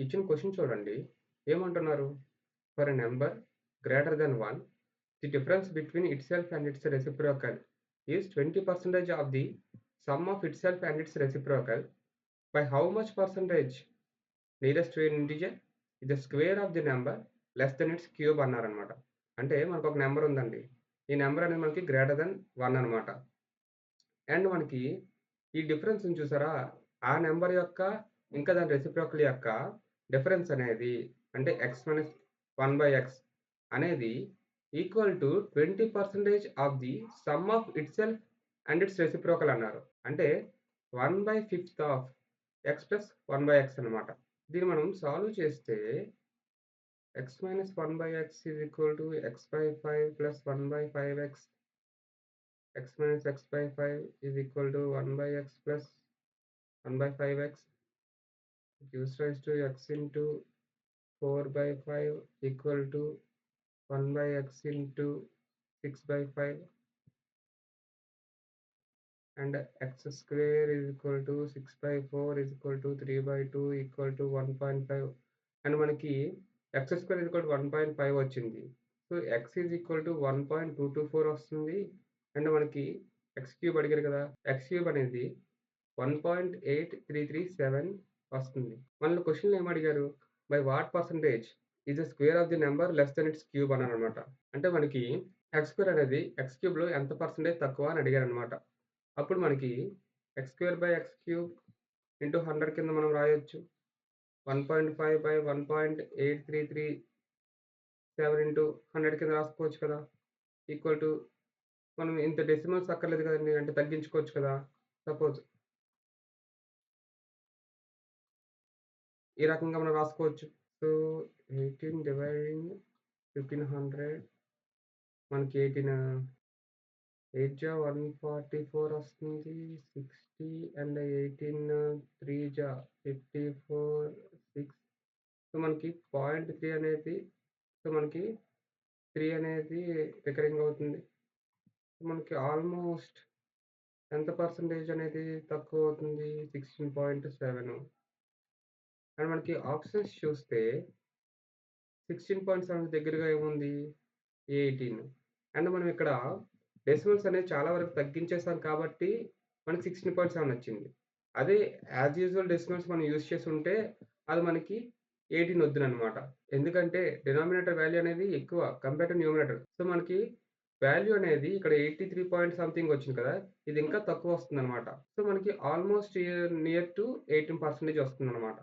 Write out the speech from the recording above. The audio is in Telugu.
ఇచ్చిన క్వెషన్ చూడండి. ఏమంటున్నారు? For a number greater than 1, the difference between itself and its reciprocal is 20% of the sum of itself and its reciprocal by how much percentage? Nearest to an integer the square of the number less than its cube అన్నారనమాట. అంటే మనకొక నంబర్ ఉందండి. ఈ నంబర్ అనేది మనకి గ్రేటర్ థాన్ 1 అనమాట. అండ్ మనకి ఈ డిఫరెన్స్ ఉంది చూసారా? ఆ నంబర్ యొక్క ఇంకా దాని రెసిప్రోకల్ యొక్క డిఫరెన్స్ అనేది అంటే x-1/x అనేది equal to 20% of the sum of itself and its reciprocal అన్నారు. అంటే 1/5 ఆఫ్ x ప్లస్ 1/x అన్నమాట. దీన్ని మనం సాల్వ్ చేస్తే x-1/x is equal to x/5 plus 1/5x x minus x by 5 is equal to 1 by x plus 1 by 5x gives rise to x into 4 by 5 equal to 1 by x into 6 by 5 and x square is equal to 6 by 4 is equal to 3 by 2 equal to 1.5 and మనకి x square is equal to 1.5 వచ్చింది. So x is equal to 1.224 వస్తుంది అండ్ మనకి x క్యూబ్ అడిగారు కదా x క్యూబ్ అనేది 1.8337 వస్తుంది. మనల్ని క్వెషన్‌లో ఏమడిగారు? By what percentage is the square of the number less than its cube అన్నారనమాట. అంటే మనకి x స్క్వేర్ అనేది x క్యూబ్‌లో ఎంత పర్సెంటేజ్ తక్కువ అని అడిగారనమాట. అప్పుడు మనకి x square by x cube into 100 కింద మనం రాయొచ్చు. 1.5 బై 1.8337 ఇంటూ 100 కింద రాసుకోవచ్చు కదా! ఈక్వల్ టు మనం ఇంత డెసిమల్స్ అక్కర్లేదు కదండీ! అంటే తగ్గించుకోవచ్చు కదా! సపోజ్ ఈ రకంగా మనం రాసుకోవచ్చు. సో, 18 డివైడింగ్ 1500 మనకి 8 జా 144 వస్తుంది. 60 అండ్ 18 3 జా 54 6 సో, మనకి 0.3 అనేది సో, మనకి 3 అనేది రికరింగ్ అవుతుంది. మనకి ఆల్‌మోస్ట్ ఎంత పర్సెంటేజ్ అనేది తక్కువ అవుతుంది? 16.7 అండ్ మనకి ఆప్షన్స్ చూస్తే 16.7 దగ్గరగా ఏముంది? 18 అండ్ మనం ఇక్కడ డెసిమల్స్ అనేది చాలా వరకు తగ్గించేసాం కాబట్టి మనకి 16.7 వచ్చింది. అదే యాజ్ యూజువల్ డెసిమల్స్ మనం యూజ్ చేసుంటే అది మనకి 18 వద్దుననమాట. ఎందుకంటే డినామినేటర్ వాల్యూ అనేది ఎక్కువ కంపేర్ టు న్యూమరేటర్. సో, మనకి వాల్యూ అనేది ఇక్కడ 83 పాయింట్ సంథింగ్ వచ్చింది కదా! ఇది ఇంకా తక్కువ వస్తుందనమాట. సో, మనకి ఆల్‌మోస్ట్ నియర్ టు 18% వస్తుందనమాట.